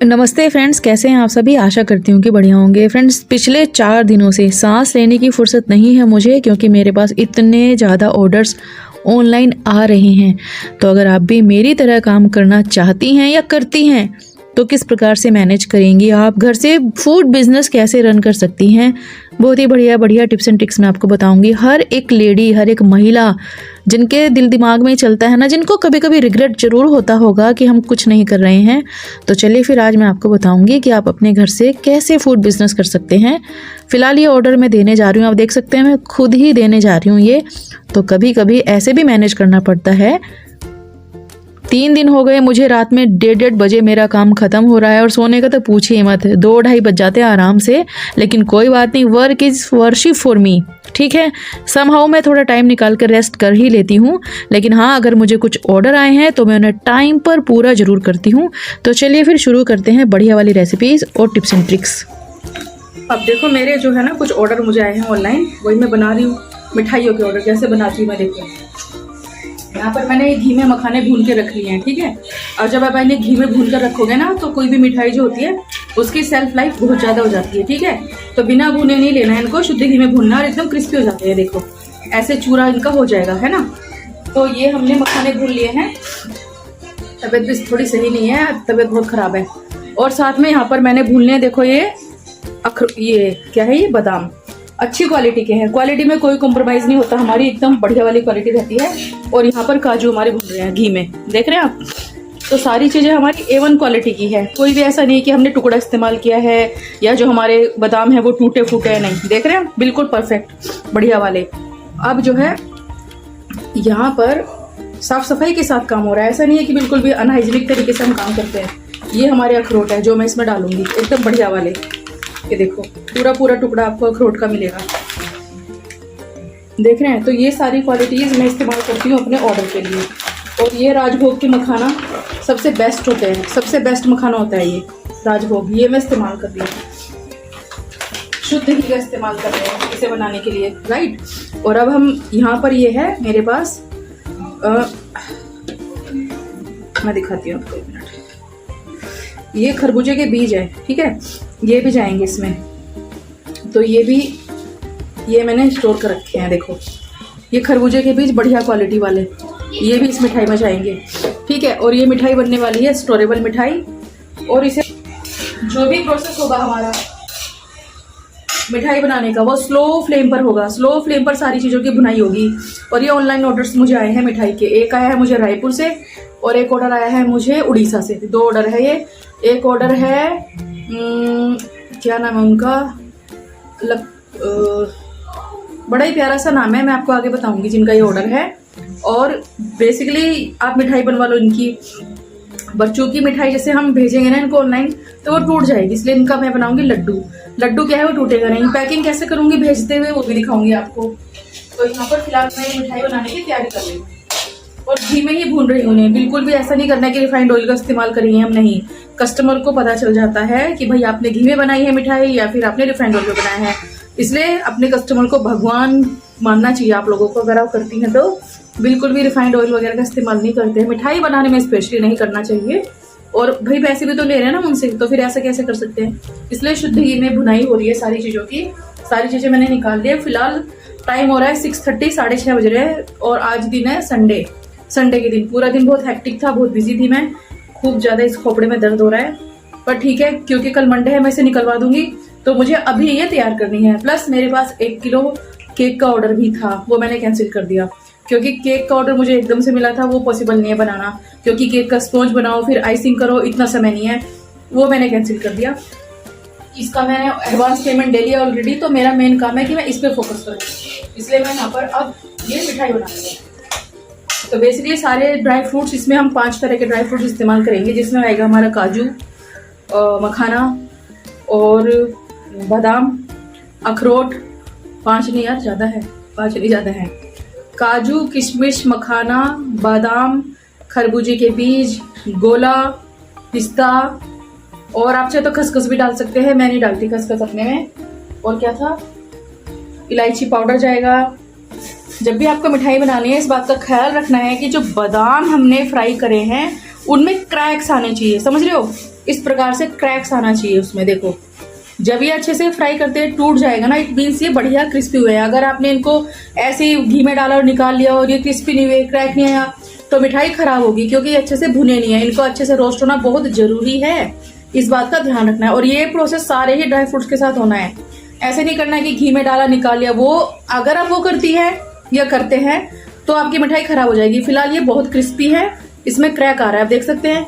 नमस्ते फ्रेंड्स, कैसे हैं आप सभी। आशा करती हूँ कि बढ़िया होंगे। फ्रेंड्स, पिछले 4 दिनों से सांस लेने की फुर्सत नहीं है मुझे, क्योंकि मेरे पास इतने ज़्यादा ऑर्डर्स ऑनलाइन आ रहे हैं। तो अगर आप भी मेरी तरह काम करना चाहती हैं या करती हैं तो किस प्रकार से मैनेज करेंगी, आप घर से फूड बिजनेस कैसे रन कर सकती हैं, बहुत ही बढ़िया टिप्स एंड ट्रिक्स मैं आपको बताऊंगी। हर एक लेडी, हर एक महिला जिनके दिल दिमाग में चलता है ना, जिनको कभी कभी रिग्रेट जरूर होता होगा कि हम कुछ नहीं कर रहे हैं, तो चलिए फिर आज मैं आपको बताऊंगी कि आप अपने घर से कैसे फूड बिजनेस कर सकते हैं। फिलहाल ये ऑर्डर मैं देने जा रही हूँ, आप देख सकते हैं मैं खुद ही देने जा रही हूँ ये। तो कभी कभी ऐसे भी मैनेज करना पड़ता है। 3 दिन हो गए मुझे, रात में 1:30 बजे मेरा काम खत्म हो रहा है और सोने का तो पूछिए मत, 2-2:30 बज जाते हैं आराम से। लेकिन कोई बात नहीं, work is worship for me, ठीक है। समहाउ मैं थोड़ा टाइम निकाल कर रेस्ट कर ही लेती हूँ। लेकिन हाँ, अगर मुझे कुछ ऑर्डर आए हैं तो मैं उन्हें टाइम पर पूरा जरूर करती हूँ। तो चलिए फिर शुरू करते हैं बढ़िया वाली रेसिपीज़ और टिप्स एंड ट्रिक्स। अब देखो, मेरे जो है ना कुछ ऑर्डर मुझे आए हैं ऑनलाइन, वही मैं बना रही हूँ। मिठाइयों के ऑर्डर कैसे बनाती हूँ मैं, देखो यहाँ पर मैंने घी में मखाने भून के रख लिए हैं, ठीक है। और जब आप इन्हें घी में भून कर रखोगे ना, तो कोई भी मिठाई जो होती है उसकी सेल्फ लाइफ बहुत ज़्यादा हो जाती है, ठीक है। तो बिना भुने नहीं लेना है इनको, शुद्ध घी में भूनना और एकदम क्रिस्पी हो जाते हैं। देखो ऐसे चूरा इनका हो जाएगा, है ना। तो ये हमने मखाने भून लिए हैं। तबीयत भी थोड़ी सही नहीं है, तबीयत बहुत ख़राब है। और साथ में यहाँ पर मैंने भून लिए, देखो ये क्या है, ये बादाम अच्छी क्वालिटी के हैं। क्वालिटी में कोई कॉम्प्रोमाइज़ नहीं होता, हमारी एकदम बढ़िया वाली क्वालिटी रहती है। और यहाँ पर काजू हमारे भून रहे हैं घी में, देख रहे हैं आप। तो सारी चीज़ें हमारी A1 क्वालिटी की है। कोई भी ऐसा नहीं कि हमने टुकड़ा इस्तेमाल किया है या जो हमारे बादाम है वो टूटे फूटे हैं, नहीं। देख रहे हैं आप, बिल्कुल परफेक्ट बढ़िया वाले। अब जो है यहाँ पर साफ सफाई के साथ काम हो रहा है, ऐसा नहीं है कि बिल्कुल भी अनहाइजीनिक तरीके से हम काम करते हैं। ये हमारे अखरोट है जो मैं इसमें डालूंगी, एकदम बढ़िया वाले। ये देखो पूरा टुकड़ा आपको अखरोट का मिलेगा, देख रहे हैं। तो ये सारी क्वालिटीज़ मैं इस्तेमाल करती हूँ अपने ऑर्डर के लिए। और ये राजभोग के मखाना सबसे बेस्ट होते हैं, सबसे बेस्ट मखाना होता है ये राजभोग। ये मैं इस्तेमाल कर रही हूँ, शुद्ध घी का इस्तेमाल कर रहे हैं इसे बनाने के लिए, राइट। और अब हम यहाँ पर ये है मेरे पास, मैं दिखाती हूँ आपको, 1 मिनट। ये खरबूजे के बीज है, ठीक है, ये भी जाएंगे इसमें। तो ये मैंने स्टोर कर रखे हैं, देखो ये खरबूजे के बीज बढ़िया क्वालिटी वाले, ये भी इस मिठाई में जाएंगे, ठीक है। और ये मिठाई बनने वाली है स्टोरेबल मिठाई। और इसे जो भी प्रोसेस होगा हमारा मिठाई बनाने का, वो स्लो फ्लेम पर होगा। स्लो फ्लेम पर सारी चीज़ों की भुनाई होगी। और ये ऑनलाइन ऑर्डर्स मुझे आए हैं मिठाई के। एक आया है मुझे रायपुर से और एक ऑर्डर आया है मुझे उड़ीसा से। 2 ऑर्डर है ये। एक ऑर्डर है क्या नाम है उनका, बड़ा ही प्यारा सा नाम है, मैं आपको आगे बताऊंगी जिनका ये ऑर्डर है। और बेसिकली आप मिठाई बनवा लो इनकी। बच्चों की मिठाई जैसे हम भेजेंगे ना इनको ऑनलाइन, तो वो टूट जाएगी, इसलिए इनका मैं बनाऊंगी लड्डू। लड्डू क्या है, वो टूटेगा नहीं। पैकिंग कैसे करूंगी भेजते हुए, वो भी दिखाऊंगी आपको। तो यहाँ पर फिलहाल मैं मिठाई बनाने की तैयारी कर रही हूँ और घी में ही भून रही हूँ उन्हें। बिल्कुल भी ऐसा नहीं करना है कि रिफाइंड ऑयल का इस्तेमाल करेंगे हम, नहीं। कस्टमर को पता चल जाता है कि भाई आपने घी में बनाई है मिठाई या फिर आपने रिफाइंड ऑयल में बनाया है। इसलिए अपने कस्टमर को भगवान मानना चाहिए आप लोगों को। अगर आप करती हैं तो बिल्कुल भी रिफाइंड ऑयल वगैरह का इस्तेमाल नहीं करते हैं। मिठाई बनाने में स्पेशली नहीं करना चाहिए। और भाई पैसे भी तो ले रहे हैं ना उनसे, तो फिर ऐसा कैसे कर सकते हैं। इसलिए शुद्ध घी में भुनाई हो रही है सारी चीज़ों की। सारी चीज़ें मैंने निकाल दी है। फिलहाल टाइम हो रहा है 6:30, 6:30 बज रहे हैं। और आज दिन है संडे के दिन। पूरा दिन बहुत हेक्टिक था, बहुत बिजी थी मैं, खूब ज़्यादा इस खोपड़े में दर्द हो रहा है। पर ठीक है, क्योंकि कल मंडे है, मैं इसे निकलवा दूंगी। तो मुझे अभी ये तैयार करनी है। प्लस मेरे पास 1 किलो केक का ऑर्डर भी था, वो मैंने कैंसिल कर दिया, क्योंकि केक का ऑर्डर मुझे एकदम से मिला था, वो पॉसिबल नहीं है बनाना। क्योंकि केक का स्पॉन्ज बनाओ फिर आइसिंग करो, इतना समय नहीं है, वो मैंने कैंसिल कर दिया। इसका मैंने एडवांस पेमेंट ले लिया ऑलरेडी। तो मेरा मेन काम है कि मैं इस पर फोकस करूँ, इसलिए मैं यहाँ पर अब ये मिठाई बनाऊंगी। तो बेसिकली सारे ड्राई फ्रूट्स, इसमें हम 5 तरह के ड्राई फ्रूट्स इस्तेमाल करेंगे, जिसमें आएगा हमारा काजू, मखाना और बादाम, अखरोट। 5 नहीं यार, ज़्यादा है, 5 नहीं ज़्यादा है। काजू, किशमिश, मखाना, बादाम, खरबूजे के बीज, गोला, पिस्ता, और आप चाहे तो खसखस भी डाल सकते हैं। मैं नहीं डालती खसखस अपने में। और क्या था, इलायची पाउडर जाएगा। जब भी आपको मिठाई बनानी है, इस बात का ख्याल रखना है कि जो बादाम हमने फ्राई करे हैं उनमें क्रैक्स आने चाहिए, समझ रहे हो। इस प्रकार से क्रैक्स आना चाहिए उसमें। देखो जब ये अच्छे से फ्राई करते हैं टूट जाएगा ना, इट मीन्स ये बढ़िया क्रिस्पी हुए हैं। अगर आपने इनको ऐसे ही घी में डाला और निकाल लिया और ये क्रिस्पी नहीं हुए, क्रैक नहीं आया, तो मिठाई खराब होगी, क्योंकि ये अच्छे से भुने नहीं है। इनको अच्छे से रोस्ट होना बहुत जरूरी है, इस बात का ध्यान रखना है। और ये प्रोसेस सारे ही ड्राई फ्रूट्स के साथ होना है। ऐसे नहीं करना है कि घी में डाला निकाल लिया। वो अगर आप वो करती है या करते हैं तो आपकी मिठाई खराब हो जाएगी। फिलहाल ये बहुत क्रिस्पी है, इसमें क्रैक आ रहा है, आप देख सकते हैं।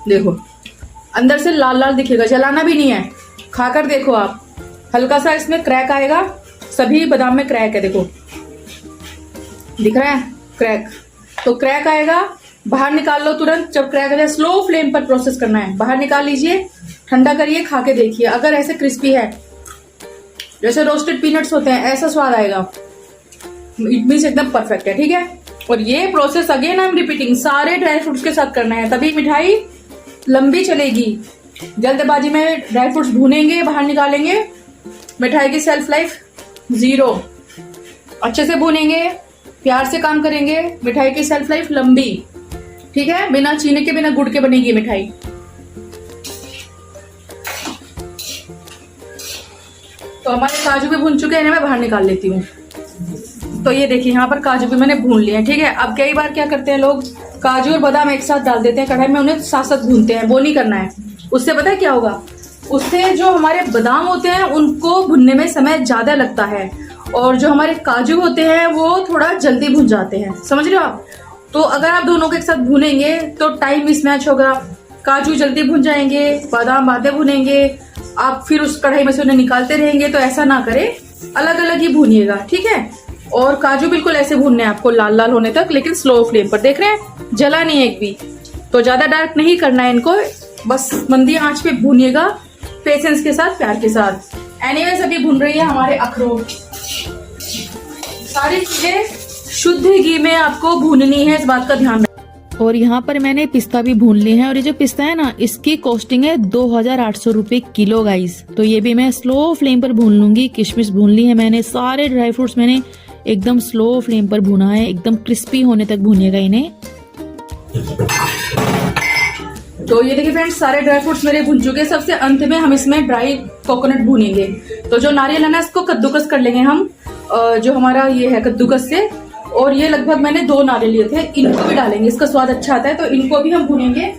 देखो अंदर से लाल लाल दिखेगा, जलाना भी नहीं है, खाकर देखो आप, हल्का सा इसमें क्रैक आएगा। सभी बादाम में क्रैक है, देखो दिख रहा है क्रैक। तो क्रैक आएगा, बाहर निकाल लो तुरंत। जब क्रैक आ जाए स्लो फ्लेम पर प्रोसेस करना है, बाहर निकाल लीजिए, ठंडा करिए, खा के देखिए। अगर ऐसे क्रिस्पी है जैसे रोस्टेड पीनट्स होते हैं, ऐसा स्वाद आएगा, इट मीन्स एकदम परफेक्ट है, ठीक है। और ये process again I am repeating, सारे ड्राई फ्रूट्स के साथ करना है, तभी मिठाई लंबी चलेगी। जल्दबाजी में ड्राई फ्रूट्स भूनेंगे, बाहर निकालेंगे, मिठाई की सेल्फ लाइफ 0। अच्छे से भूनेंगे, प्यार से काम करेंगे, मिठाई की सेल्फ लाइफ लंबी, ठीक है। बिना चीनी के बिना गुड़ के बनेगी मिठाई। तो हमारे काजू भी भून चुके हैं, मैं बाहर निकाल लेती हूँ। तो ये देखिए यहाँ पर काजू भी मैंने भून लिए हैं, ठीक है। अब कई बार क्या करते हैं लोग, काजू और बादाम एक साथ डाल देते हैं कढ़ाई में, उन्हें साथ साथ भूनते हैं। वो नहीं करना है, उससे पता है क्या होगा, उससे जो हमारे बादाम होते हैं उनको भुनने में समय ज्यादा लगता है, और जो हमारे काजू होते हैं वो थोड़ा जल्दी भुन जाते हैं, समझ रहे हो आप। तो अगर आप दोनों को एक साथ भूनेंगे तो टाइम मिसमैच होगा, काजू जल्दी भुन जाएंगे, बादाम बातें भुनेंगे, आप फिर उस कढ़ाई में से उन्हें निकालते रहेंगे। तो ऐसा ना करें, अलग अलग ही भूनिएगा, ठीक है। और काजू बिल्कुल ऐसे भूनने हैं आपको, लाल लाल होने तक, लेकिन स्लो फ्लेम पर। देख रहे हैं जला नहीं है एक भी। तो ज्यादा डार्क नहीं करना है इनको, बस मंदी आंच पे भूनिएगा, पेशेंस के साथ, प्यार के साथ। एनीवेज अभी भून रही है हमारे अखरोट। सारी चीजें शुद्ध घी में आपको भूननी है, इस बात का ध्यान रखें। और यहाँ पर मैंने पिस्ता भी भून लिए हैं, और ये जो पिस्ता है ना, इसकी कॉस्टिंग है 2800 रुपए किलो गाइस। तो ये भी मैं स्लो फ्लेम पर भून लूंगी। किशमिश भून ली है मैंने, सारे ड्राई फ्रूट्स मैंने एकदम स्लो फ्लेम पर भुना है, एकदम क्रिस्पी होने तक भूनिएगा इन्हें। तो ये देखिए फ्रेंड्स, सारे ड्राई फ्रूट्स मेरे भुन चुके हैं। सबसे अंत में हम इसमें ड्राई कोकोनट भूनेंगे। तो जो नारियल है ना, इसको कद्दूकस कर लेंगे हम, जो हमारा ये है कद्दूकस से। और ये लगभग मैंने 2 नारियल लिए थे, इनको भी डालेंगे, इसका स्वाद अच्छा आता है, तो इनको भी हम भूनेंगे।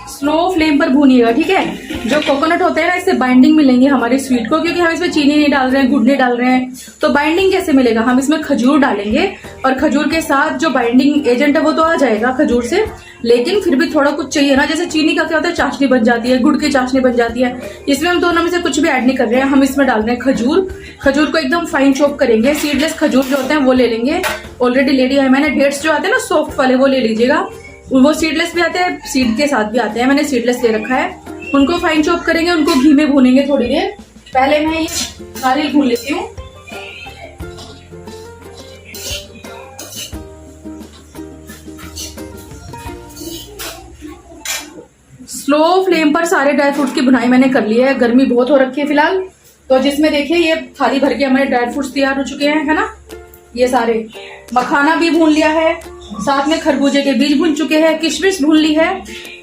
स्लो फ्लेम पर भूनिएगा, ठीक है। जो कोकोनट होते हैं ना, इससे बाइंडिंग मिलेंगी हमारी स्वीट को, क्योंकि हम इसमें चीनी नहीं डाल रहे हैं, गुड़ नहीं डाल रहे हैं, तो बाइंडिंग कैसे मिलेगा। हम इसमें खजूर डालेंगे, और खजूर के साथ जो बाइंडिंग एजेंट है वो तो आ जाएगा खजूर से, लेकिन फिर भी थोड़ा कुछ चाहिए ना। जैसे चीनी का क्या होता है, चाशनी बन जाती है, गुड़ की चाशनी बन जाती है। इसमें हम दोनों में से कुछ भी ऐड नहीं कर रहे हैं, हम इसमें डाल रहे हैं खजूर। खजूर को एकदम फाइन चॉप करेंगे। सीडलेस खजूर जो होते हैं वो ले लेंगे, ऑलरेडी ले लिया है मैंने। डेट्स जो आते हैं ना सॉफ्ट वाले, वो ले लीजिएगा। वो सीडलेस भी आते हैं, सीड के साथ भी आते हैं, मैंने सीडलेस ले रखा है। उनको फाइन चॉप करेंगे, उनको घी में भूनेंगे थोड़ी देर। पहले मैं ये नारियल भून लेती हूँ। स्लो फ्लेम पर सारे ड्राई फ्रूट्स की भुनाई मैंने कर ली है। गर्मी बहुत हो रखी है फिलहाल, तो जिसमें देखिए ये थाली भर के हमारे ड्राई फ्रूट्स तैयार हो चुके हैं, है ना। ये सारे मखाना भी भून लिया है, साथ में खरबूजे के बीज भून चुके हैं, किशमिश भून ली है।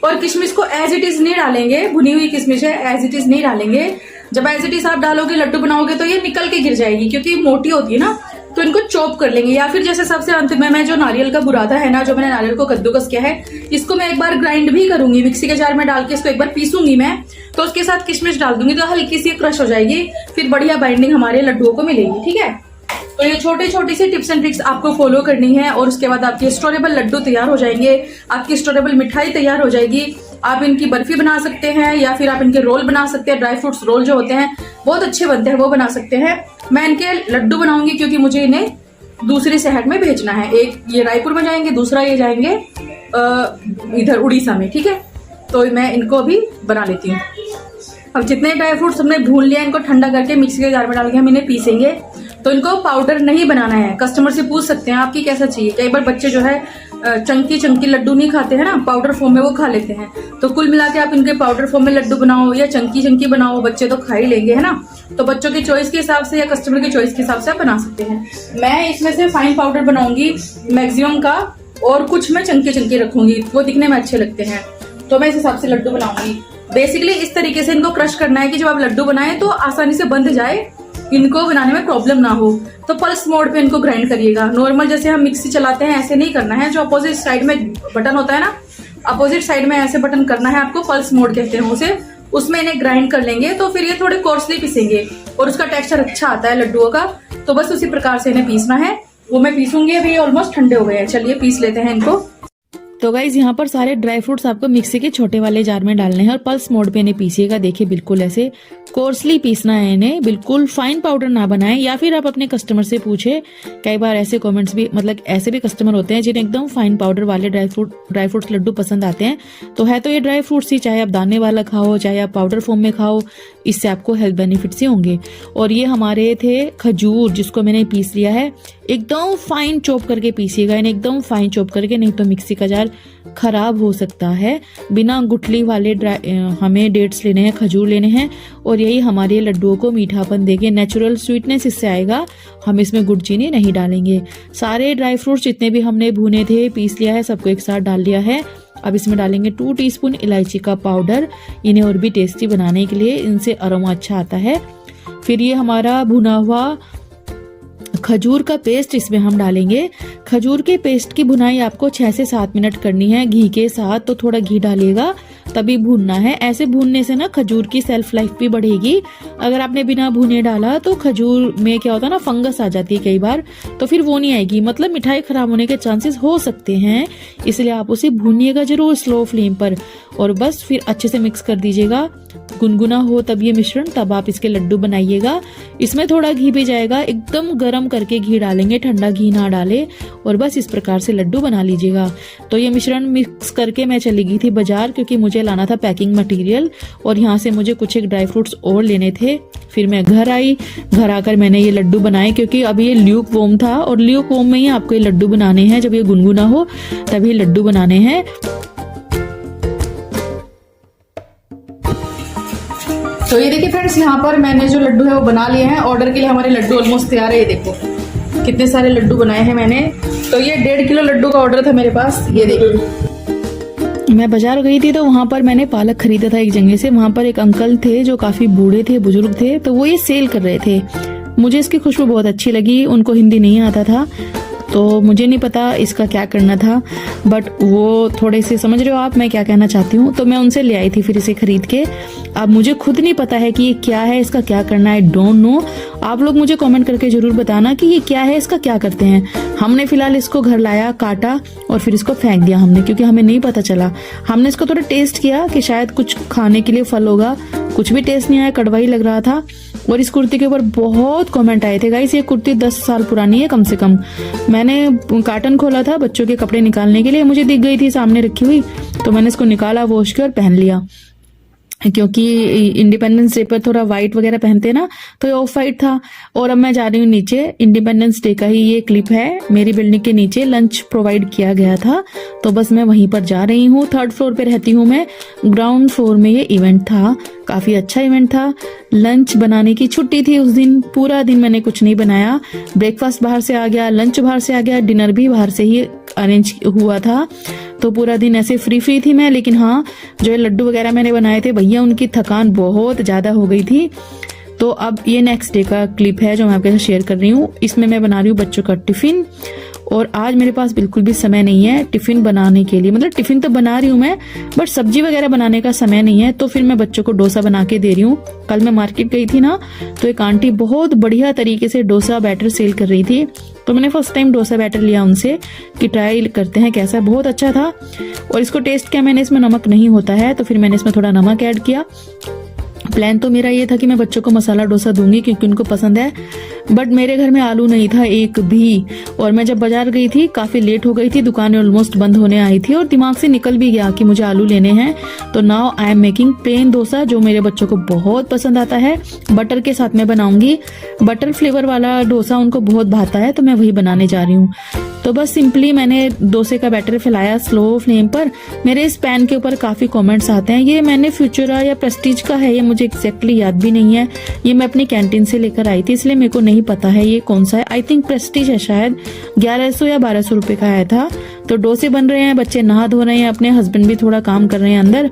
और किशमिश को एज इट इज नहीं डालेंगे, भुनी हुई किशमिश है, एज इट इज नहीं डालेंगे। जब एज इट इज आप डालोगे, लड्डू बनाओगे, तो ये निकल के गिर जाएगी, क्योंकि मोटी होती है ना। तो इनको चॉप कर लेंगे, या फिर जैसे सबसे अंत में मैं जो नारियल का बुरादा है ना, जो मैंने नारियल को कद्दूकस किया है, इसको मैं एक बार ग्राइंड भी करूंगी, मिक्सी के जार में डाल के इसको एक बार पीसूंगी मैं। तो उसके साथ किशमिश डाल दूंगी, तो हल्की सी क्रश हो जाएगी, फिर बढ़िया बाइंडिंग हमारे लड्डुओं को मिलेगी, ठीक है। तो ये छोटी छोटी सी टिप्स एंड ट्रिक्स आपको फॉलो करनी है, और उसके बाद आपके स्टोरेबल लड्डू तैयार हो जाएंगे, आपकी स्टोरेबल मिठाई तैयार हो जाएगी। आप इनकी बर्फी बना सकते हैं, या फिर आप इनके रोल बना सकते हैं। ड्राई फ्रूट्स रोल जो होते हैं बहुत अच्छे बनते हैं, वो बना सकते हैं। मैं इनके लड्डू बनाऊंगी, क्योंकि मुझे इन्हें दूसरे शहर में भेजना है। एक ये रायपुर में जाएंगे, दूसरा ये जाएंगे इधर उड़ीसा में, ठीक है। तो मैं इनको अभी बना लेती हूँ। अब जितने ड्राई फ्रूट्स हमने भून लिया, इनको ठंडा करके मिक्सी के जार में डाल के हम इन्हें पीसेंगे। तो इनको पाउडर नहीं बनाना है। कस्टमर से पूछ सकते हैं आपकी कैसा चाहिए। कई बार बच्चे जो है चंकी चंकी लड्डू नहीं खाते हैं ना, पाउडर फॉर्म में वो खा लेते हैं। तो कुल मिला के आप इनके पाउडर फॉर्म में लड्डू बनाओ या चंकी चंकी बनाओ, बच्चे तो खा ही लेंगे, है ना। तो बच्चों की चॉइस के हिसाब से या कस्टमर की चॉइस के हिसाब से आप बना सकते हैं। मैं इसमें से फाइन पाउडर बनाऊंगी मैक्सिमम का, और कुछ मैं चंकी चंकी रखूंगी, वो दिखने में अच्छे लगते हैं। तो मैं इस हिसाब से लड्डू बनाऊंगी। बेसिकली इस तरीके से इनको क्रश करना है कि जब आप लड्डू बनाएं तो आसानी से बंध जाए, इनको बनाने में प्रॉब्लम ना हो। तो पल्स मोड पे इनको ग्राइंड करिएगा। नॉर्मल जैसे हम मिक्सी चलाते हैं ऐसे नहीं करना है। जो अपोजिट साइड में बटन होता है ना, अपोजिट साइड में ऐसे बटन करना है आपको, पल्स मोड कहते हैं उसे। उसमें इन्हें ग्राइंड कर लेंगे तो फिर ये थोड़े कोर्सली पिसेंगे और उसका टेक्सचर अच्छा आता है लड्डुओं का। तो बस उसी प्रकार से इन्हें पीसना है। वो मैं पीसूंगी, अभी ऑलमोस्ट ठंडे हो गए हैं। चलिए पीस लेते हैं इनको। तो गाइज यहाँ पर सारे ड्राई फ्रूट्स आपको मिक्सी के छोटे वाले जार में डालने हैं और पल्स मोड पे इन्हें पीसिएगा। देखिए बिल्कुल ऐसे कोर्सली पीसना है इन्हें, बिल्कुल फाइन पाउडर ना बनाएं। या फिर आप अपने कस्टमर से पूछे, कई बार ऐसे कमेंट्स भी, मतलब ऐसे भी कस्टमर होते हैं जिन्हें एकदम फाइन पाउडर वाले ड्राई फ्रूट्स लड्डू पसंद आते हैं। तो है तो ये ड्राई फ्रूट्स ही, चाहे आप दाने वाला खाओ चाहे आप पाउडर फॉर्म में खाओ, इससे आपको हेल्थ बेनिफिट्स ही होंगे। और ये हमारे थे खजूर, जिसको मैंने पीस लिया है। एकदम फाइन चॉप करके पीसिएगा इन्हें, एकदम फाइन चॉप करके, नहीं तो मिक्सी का जार खराब हो सकता है। बिना गुठली वाले हमें डेट्स लेने हैं, खजूर लेने हैं, और यही हमारे लड्डुओं को मीठापन देंगे। नेचुरल स्वीटनेस इससे आएगा। हम इसमें गुड़ चीनी नहीं डालेंगे। सारे ड्राई फ्रूट्स जितने भी हमने भुने थे, पीस लिया है, सबको एक साथ डाल लिया है। अब इसमें डालेंगे 2 टीस्पून इलायची का पाउडर, इन्हें और भी टेस्टी बनाने के लिए, इनसे अरोमा अच्छा आता है। फिर ये हमारा भुना हुआ खजूर का पेस्ट इसमें हम डालेंगे। खजूर के पेस्ट की भुनाई आपको 6 से 7 मिनट करनी है घी के साथ। तो थोड़ा घी डालिएगा तभी भूनना है। ऐसे भूनने से ना खजूर की सेल्फ लाइफ भी बढ़ेगी। अगर आपने बिना भुने डाला तो खजूर में क्या होता है ना, फंगस आ जाती है कई बार, तो फिर वो नहीं आएगी, मतलब मिठाई खराब होने के चांसेस हो सकते हैं। इसलिए आप उसे भूनिएगा जरूर स्लो फ्लेम पर, और बस फिर अच्छे से मिक्स कर दीजिएगा। गुनगुना हो तब ये मिश्रण, तब आप इसके लड्डू बनाइएगा। इसमें थोड़ा घी भी जाएगा, एकदम गर्म करके घी डालेंगे, ठंडा घी ना डाले। और बस इस प्रकार से लड्डू बना लीजिएगा। तो ये मिश्रण मिक्स करके मैं चली गई थी बाजार, क्योंकि मुझे लाना था पैकिंग मटेरियल, और यहाँ से मुझे कुछ एक ड्राई फ्रूट्स और लेने थे। फिर मैं घर आई, घर आकर मैंने ये लड्डू बनाए, क्योंकि अभी ये ल्यूक वोम था, और ल्यूक वोम में ही आपको ये लड्डू बनाने हैं। जब ये गुनगुना हो तभी लड्डू बनाने हैं। तो ये देखिए फ्रेंड्स, यहाँ पर मैंने जो लड्डू है वो बना लिए हैं। ऑर्डर के लिए हमारे लड्डू ऑलमोस्ट तैयार है। ये देखो कितने सारे लड्डू बनाए हैं मैंने। तो ये 1.5 किलो लड्डू का ऑर्डर था मेरे पास। ये देखिए, मैं बाजार गई थी तो वहाँ पर मैंने पालक खरीदा था एक जगह से। वहाँ पर एक अंकल थे जो काफी बूढ़े थे, बुजुर्ग थे, तो वो ये सेल कर रहे थे। मुझे इसकी खुशबू बहुत अच्छी लगी। उनको हिंदी नहीं आता था, तो मुझे नहीं पता इसका क्या करना था, बट वो थोड़े से, समझ रहे हो आप मैं क्या कहना चाहती हूँ। तो मैं उनसे ले आई थी फिर इसे खरीद के। अब मुझे खुद नहीं पता है कि ये क्या है, इसका क्या करना है, आई डोंट नो। आप लोग मुझे कमेंट करके जरूर बताना कि ये क्या है, इसका क्या करते हैं। हमने फिलहाल इसको घर लाया, काटा और फिर इसको फेंक दिया हमने, क्योंकि हमें नहीं पता चला। हमने इसको थोड़ा टेस्ट किया कि शायद कुछ खाने के लिए फल होगा, कुछ भी टेस्ट नहीं आया, कड़वा ही लग रहा था। और इस कुर्ती के ऊपर बहुत कमेंट आए थे। गाइस ये कुर्ती 10 साल पुरानी है कम से कम। मैंने कार्टन खोला था बच्चों के कपड़े निकालने के लिए, मुझे दिख गई थी सामने रखी हुई, तो मैंने इसको निकाला, वॉश किया और पहन लिया। क्योंकि इंडिपेंडेंस डे पर थोड़ा व्हाइट वगैरह पहनते हैं ना, तो ये ऑफ व्हाइट था। और अब मैं जा रही हूँ नीचे। इंडिपेंडेंस डे का ही ये क्लिप है। मेरी बिल्डिंग के नीचे लंच प्रोवाइड किया गया था, तो बस मैं वहीं पर जा रही हूँ। 3rd फ्लोर पे रहती हूँ मैं। ग्राउंड फ्लोर में ये इवेंट था, काफी अच्छा इवेंट था। लंच बनाने की छुट्टी थी उस दिन, पूरा दिन मैंने कुछ नहीं बनाया। ब्रेकफास्ट बाहर से आ गया, लंच बाहर से आ गया, डिनर भी बाहर से ही अरेंज हुआ था। तो पूरा दिन ऐसे फ्री थी मैं। लेकिन हाँ, जो लड्डू वगैरह मैंने बनाए थे भैया, उनकी थकान बहुत ज्यादा हो गई थी। तो अब ये नेक्स्ट डे का क्लिप है जो मैं आपके साथ शेयर कर रही हूँ। इसमें मैं बना रही हूँ बच्चों का टिफिन, और आज मेरे पास बिल्कुल भी समय नहीं है टिफिन बनाने के लिए। मतलब टिफिन तो बना रही हूँ मैं, बट सब्जी वगैरह बनाने का समय नहीं है। तो फिर मैं बच्चों को डोसा बना के दे रही हूँ। कल मैं मार्केट गई थी ना, तो एक आंटी बहुत बढ़िया तरीके से डोसा बैटर सेल कर रही थी। तो मैंने फर्स्ट टाइम डोसा बैटर लिया उनसे कि ट्राई करते हैं कैसा। बहुत अच्छा था। और इसको टेस्ट किया मैंने, इसमें नमक नहीं होता है, तो फिर मैंने इसमें थोड़ा नमक ऐड किया। प्लान तो मेरा ये था कि मैं बच्चों को मसाला डोसा दूंगी क्योंकि उनको पसंद है, बट मेरे घर में आलू नहीं था एक भी। और मैं जब बाजार गई थी काफ़ी लेट हो गई थी, दुकानें ऑलमोस्ट बंद होने आई थी और दिमाग से निकल भी गया कि मुझे आलू लेने हैं। तो now I am making plain dosa जो मेरे बच्चों को बहुत पसंद आता है। बटर के साथ मैं बनाऊंगी, बटर फ्लेवर वाला डोसा उनको बहुत भाता है, तो मैं वही बनाने जा रही हूँ। तो बस सिंपली मैंने डोसे का बैटर फैलाया स्लो फ्लेम पर। मेरे इस पैन के ऊपर काफ़ी कमेंट्स आते हैं, ये मैंने फ्यूचरा या प्रेस्टीज का है, ये मुझे एग्जैक्टली याद भी नहीं है, ये मैं अपनी कैंटीन से लेकर आई थी इसलिए मेरे को नहीं पता है ये कौन सा है। आई थिंक प्रेस्टीज है शायद, 1100 या 1200 रुपए का आया था। तो डोसे बन रहे हैं, बच्चे नहा धो रहे हैं, अपने हस्बैंड भी थोड़ा काम कर रहे हैं अंदर,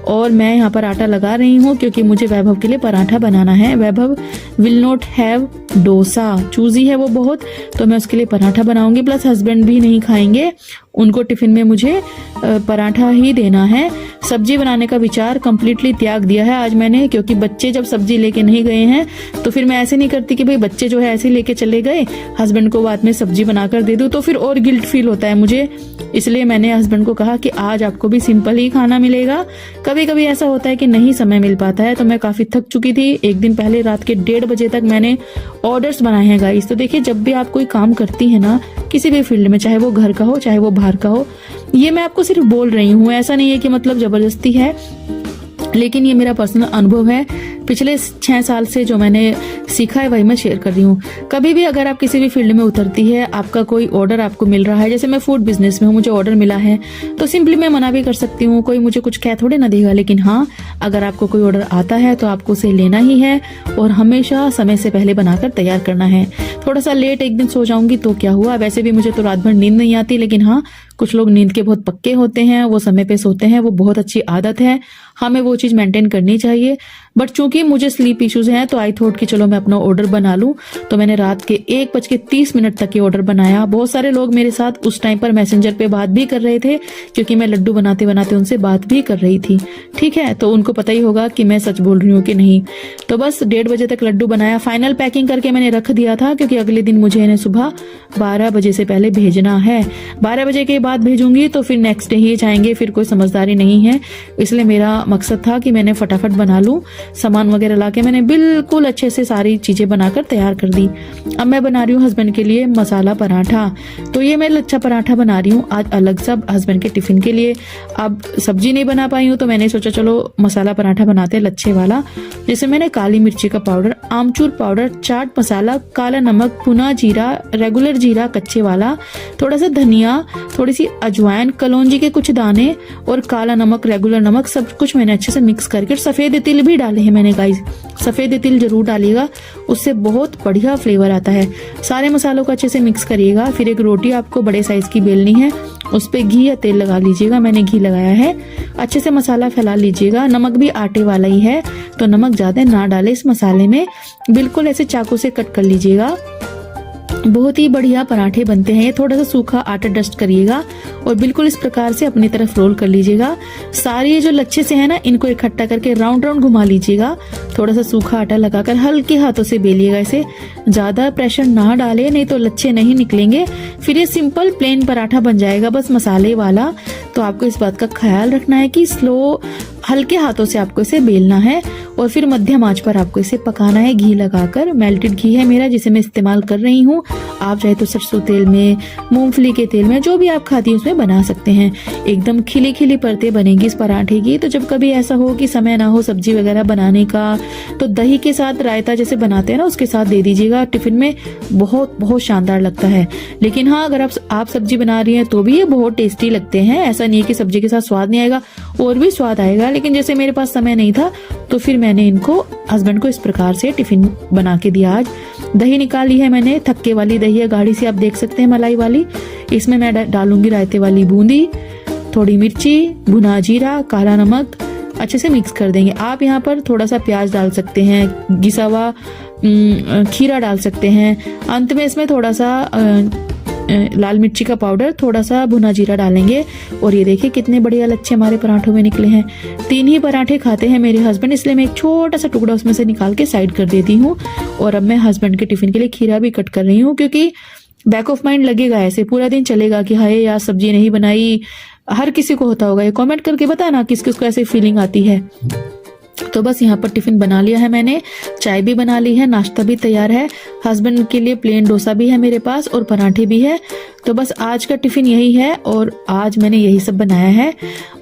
और मैं यहाँ पर आटा लगा रही हूँ क्योंकि मुझे वैभव के लिए पराठा बनाना है। Vaibhav will not have dosa, choosy है वो बहुत, तो मैं उसके लिए पराठा बनाऊंगी। प्लस हस्बैंड भी नहीं खाएंगे, उनको टिफिन में मुझे पराठा ही देना है। सब्जी बनाने का विचार कंप्लीटली त्याग दिया है आज मैंने, क्योंकि बच्चे जब सब्जी लेके नहीं गए हैं तो फिर मैं ऐसे नहीं करती कि भाई बच्चे जो है ऐसे लेके चले गए, हस्बैंड को बाद में सब्जी बनाकर दे दूं, तो फिर और गिल्ट फील होता है मुझे। इसलिए मैंने हस्बैंड को कहा कि आज आपको भी सिंपल ही खाना मिलेगा। कभी कभी ऐसा होता है कि नहीं समय मिल पाता है। तो मैं काफी थक चुकी थी, एक दिन पहले रात के 1:30 बजे तक मैंने ऑर्डर्स बनाए हैं गाइस। तो देखिए, जब भी आप कोई काम करती है ना किसी भी फील्ड में, चाहे वो घर का हो चाहे वो बाहर का हो, ये मैं आपको सिर्फ बोल रही हूँ, ऐसा नहीं है कि मतलब जबरदस्ती है, लेकिन ये मेरा पर्सनल अनुभव है। पिछले 6 साल से जो मैंने सीखा है वही मैं शेयर कर रही हूँ। कभी भी अगर आप किसी भी फील्ड में उतरती है, आपका कोई ऑर्डर आपको मिल रहा है, जैसे मैं फूड बिजनेस में हूँ, मुझे ऑर्डर मिला है, तो सिंपली मैं मना भी कर सकती हूँ, कोई मुझे कुछ कह थोड़े ना देगा। लेकिन हाँ, अगर आपको कोई ऑर्डर आता है तो आपको उसे लेना ही है और हमेशा समय से पहले बनाकर तैयार करना है। थोड़ा सा लेट एक दिन सो जाऊंगी तो क्या हुआ, वैसे भी मुझे तो रात भर नींद नहीं आती, लेकिन हाँ, कुछ लोग नींद के बहुत पक्के होते हैं, वो समय पे सोते हैं, वो बहुत अच्छी आदत है, हमें वो चीज मेंटेन करनी चाहिए। बट चूंकि मुझे स्लीप इश्यूज हैं तो आई थॉट कि चलो मैं अपना ऑर्डर बना लूं। तो मैंने रात के 1:30 तक ये ऑर्डर बनाया। बहुत सारे लोग मेरे साथ उस टाइम पर मैसेंजर पे बात भी कर रहे थे, क्योंकि मैं लड्डू बनाते बनाते उनसे बात भी कर रही थी। ठीक है, तो उनको पता ही होगा कि मैं सच बोल रही हूँ कि नहीं। तो बस 1:30 बजे तक लड्डू बनाया, फाइनल पैकिंग करके मैंने रख दिया था, क्योंकि अगले दिन मुझे इन्हें सुबह 12 बजे से पहले भेजना है। 12 बजे के बाद भेजूंगी तो फिर नेक्स्ट डे ही जाएंगे, फिर कोई समझदारी नहीं है। इसलिए मेरा मकसद था कि मैंने फटाफट बना लूं। सामान वगैरह लाके मैंने बिल्कुल अच्छे से सारी चीजें बनाकर तैयार कर दी। अब मैं बना रही हूँ हस्बैंड के लिए मसाला पराठा। तो ये मैं लच्छा पराठा बना रही हूँ आज अलग सा हस्बैंड के टिफिन के लिए। अब सब्जी नहीं बना पाई हूँ तो मैंने सोचा चलो मसाला पराठा बनाते हैं लच्छे वाला। जैसे मैंने काली मिर्ची का पाउडर, आमचूर पाउडर, चाट मसाला, काला नमक, भुना जीरा, रेगुलर जीरा कच्चे वाला, थोड़ा सा धनिया, थोड़ी सी अजवाइन, कलौंजी के कुछ दाने और काला नमक, रेगुलर नमक, सब कुछ मैंने अच्छे से मिक्स करके, सफेद तिल भी डाले हैं मैंने गाइस। सफेद तिल जरूर डालिएगा, उससे बहुत बढ़िया फ्लेवर आता है। सारे मसालों को अच्छे से मिक्स करिएगा। फिर एक रोटी आपको बड़े साइज की बेलनी है, उस पे घी या तेल लगा लीजिएगा। मैंने घी लगाया है। अच्छे से मसाला फैला लीजिएगा। नमक भी आटे वाला ही है तो नमक ज्यादा ना डाले इस मसाले में। बिल्कुल ऐसे चाकू से कट कर लीजिएगा। बहुत ही बढ़िया पराठे बनते हैं। ये थोड़ा सा सूखा आटा डस्ट करिएगा और बिल्कुल इस प्रकार से अपनी तरफ रोल कर लीजिएगा। सारे ये जो लच्छे से है ना, इनको इकट्ठा करके राउंड राउंड घुमा लीजिएगा। थोड़ा सा सूखा आटा लगाकर हल्के हाथों से बेलिएगा इसे, ज्यादा प्रेशर ना डाले, नहीं तो लच्छे नहीं निकलेंगे। फिर ये सिंपल प्लेन पराठा बन जाएगा बस मसाले वाला। तो आपको इस बात का ख्याल रखना है कि स्लो हल्के हाथों से आपको इसे बेलना है और फिर मध्यम आंच पर आपको इसे पकाना है घी लगाकर। मेल्टेड घी है मेरा जिसे मैं इस्तेमाल कर रही हूँ। आप चाहे तो सरसों तेल में, मूंगफली के तेल में, जो भी आप खाती हैं उसमें बना सकते हैं। एकदम खिली खिली परतें बनेगी इस पराठे की। तो जब कभी ऐसा हो कि समय ना हो सब्जी वगैरह बनाने का, तो दही के साथ रायता जैसे बनाते हैं ना, उसके साथ दे दीजिएगा टिफिन में। बहुत बहुत शानदार लगता है। लेकिन हाँ, अगर आप सब्जी बना रही हैं तो भी ये बहुत टेस्टी लगते हैं। ऐसा नहीं है कि सब्जी के साथ स्वाद नहीं आएगा, और भी स्वाद आएगा। लेकिन जैसे मेरे पास समय नहीं था तो फिर मैंने इनको हस्बैंड को इस प्रकार से टिफिन बना के दिया। आज दही निकाली है मैंने, थक्के वाली दही है, गाढ़ी सी आप देख सकते हैं, मलाई वाली। इसमें मैं डालूंगी रायते वाली बूंदी, थोड़ी मिर्ची, भुना जीरा, काला नमक, अच्छे से मिक्स कर देंगे। आप यहाँ पर थोड़ा सा प्याज डाल सकते हैं, घिसा हुआ खीरा डाल सकते हैं। अंत में इसमें थोड़ा सा लाल मिर्ची का पाउडर, थोड़ा सा भुना जीरा डालेंगे। और ये देखिए कितने बढ़िया लच्छे हमारे पराठों में निकले हैं। 3 ही पराठे खाते हैं मेरे हस्बैंड, इसलिए मैं एक छोटा सा टुकड़ा उसमें से निकाल के साइड कर देती हूँ। और अब मैं हस्बैंड के टिफिन के लिए खीरा भी कट कर रही हूँ, क्योंकि बैक ऑफ माइंड लगेगा, ऐसे पूरा दिन चलेगा कि हाय यार सब्जी नहीं बनाई। हर किसी को होता होगा, ये कमेंट करके बताना किस किस को ऐसे फीलिंग आती है। तो बस यहाँ पर टिफिन बना लिया है मैंने, चाय भी बना ली है, नाश्ता भी तैयार है, हस्बैंड के लिए प्लेन डोसा भी है मेरे पास और पराठे भी है। तो बस आज का टिफिन यही है और आज मैंने यही सब बनाया है।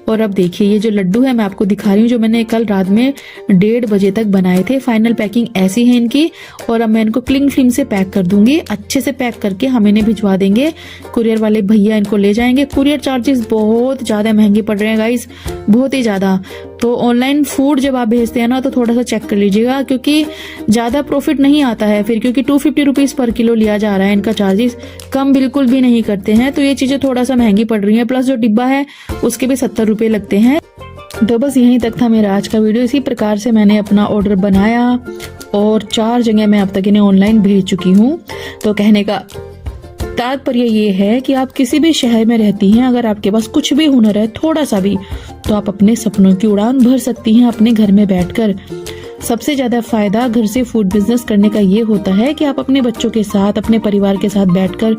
और अब देखिए ये जो लड्डू है मैं आपको दिखा रही हूँ, जो मैंने कल रात में 1:30 बजे तक बनाए थे। फाइनल पैकिंग ऐसी है इनकी और अब मैं इनको क्लिंग फिल्म से पैक कर दूंगी। अच्छे से पैक करके हम इन्हें भिजवा देंगे, कुरियर वाले भैया इनको ले जाएंगे। कुरियर चार्जेस बहुत ज्यादा महंगे पड़ रहे हैं गाइस, बहुत ही ज्यादा। तो ऑनलाइन फूड जब आप भेजते हैं ना तो थोड़ा सा चेक कर लीजिएगा, क्योंकि ज्यादा प्रॉफिट नहीं आता है फिर, क्योंकि 250 रुपीज पर किलो लिया जा रहा है इनका चार्जेस, कम बिल्कुल भी नहीं करते हैं। तो ये चीजें थोड़ा सा महंगी पड़ रही हैं, प्लस जो डिब्बा है उसके भी 70 रुपए लगते हैं। तो बस यहीं तक था मेरा आज का वीडियो। इसी प्रकार से मैंने अपना ऑर्डर बनाया और 4 जगह मैं अब तक इन्हें ऑनलाइन भेज चुकी हूँ। तो कहने का तात्पर्य ये है कि आप किसी भी शहर में रहती हैं, अगर आपके पास कुछ भी हुनर है थोड़ा सा भी, तो आप अपने सपनों की उड़ान भर सकती हैं अपने घर में बैठकर। सबसे ज्यादा फायदा घर से फूड बिजनेस करने का ये होता है कि आप अपने बच्चों के साथ, अपने परिवार के साथ बैठकर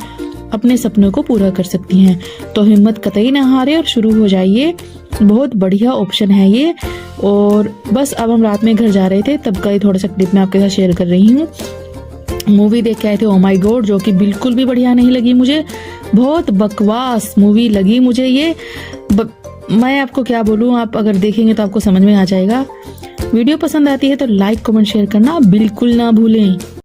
अपने सपनों को पूरा कर सकती हैं। तो हिम्मत कतई ना हारे और शुरू हो जाइए, बहुत बढ़िया ऑप्शन है ये। और बस अब हम रात में घर जा रहे थे, तब का ही थोड़ा सा क्लिप मैं आपके साथ शेयर कर रही हूँ। मूवी देख के आए थे ओ माई गॉड, जो कि बिल्कुल भी बढ़िया नहीं लगी मुझे, बहुत बकवास मूवी लगी मुझे ये। मैं आपको क्या बोलूं, आप अगर देखेंगे तो आपको समझ में आ जाएगा। वीडियो पसंद आती है तो लाइक कमेंट शेयर करना बिल्कुल ना भूलें।